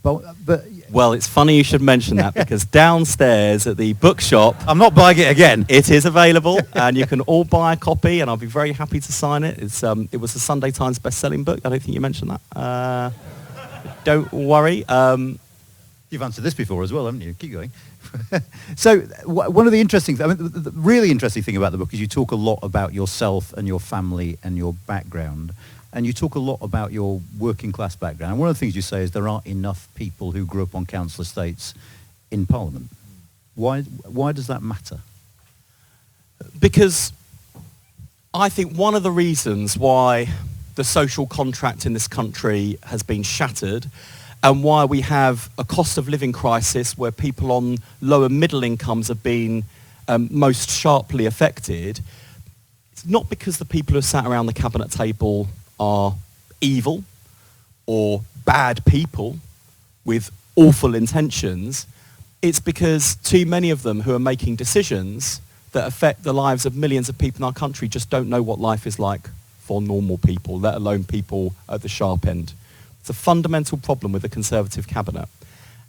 But Well, it's funny you should mention that because downstairs at the bookshop, I'm not buying it again. it is available and you can all buy a copy and I'll be very happy to sign it. It was the Sunday Times best-selling book. I don't think you mentioned that. Don't worry. You've answered this before as well, haven't you? Keep going. So one of the interesting, the really interesting thing about the book is you talk a lot about yourself and your family and your background. And you talk a lot about your working class background. And one of the things you say is there aren't enough people who grew up on council estates in Parliament. Why does that matter? Because I think one of the reasons why the social contract in this country has been shattered and why we have a cost of living crisis where people on lower middle incomes have been most sharply affected, it's not because the people who sat around the cabinet table are evil or bad people with awful intentions. It's because too many of them who are making decisions that affect the lives of millions of people in our country just don't know what life is like for normal people, let alone people at the sharp end. It's a fundamental problem with the Conservative cabinet.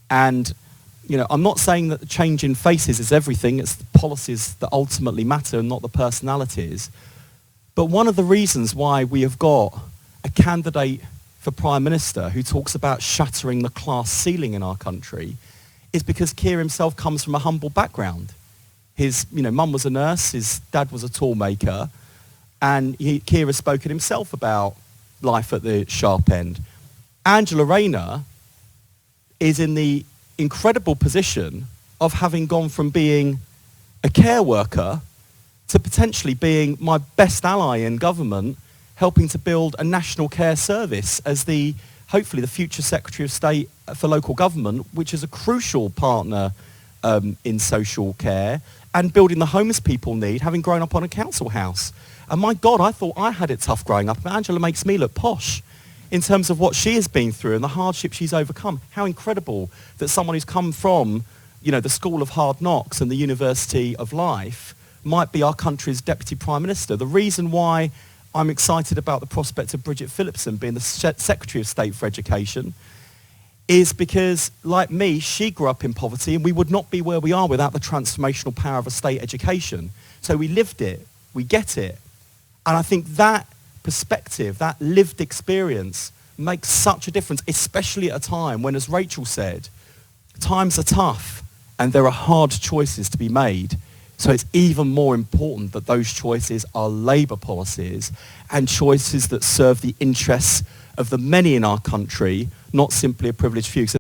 And, you know, I'm not saying that the change in faces is everything. It's the policies that ultimately matter and not the personalities. But one of the reasons why we have got a candidate for Prime Minister who talks about shattering the class ceiling in our country is because Keir himself comes from a humble background. His mum was a nurse, his dad was a tool maker, and Keir has spoken himself about life at the sharp end. Angela Rayner is in the incredible position of having gone from being a care worker to potentially being my best ally in government, helping to build a national care service as hopefully the future Secretary of State for local government, which is a crucial partner in social care, and building the homes people need, having grown up on a council house. And my God, I thought I had it tough growing up. Angela makes me look posh in terms of what she has been through and the hardship she's overcome. How incredible that someone who's come from, the School of Hard Knocks and the University of Life might be our country's Deputy Prime Minister. The reason why I'm excited about the prospect of Bridget Phillipson being the Secretary of State for Education is because, like me, she grew up in poverty and we would not be where we are without the transformational power of a state education. So we lived it, we get it. And I think that perspective, that lived experience makes such a difference, especially at a time when, as Rachel said, times are tough and there are hard choices to be made. So it's even more important that those choices are Labour policies and choices that serve the interests of the many in our country, not simply a privileged few.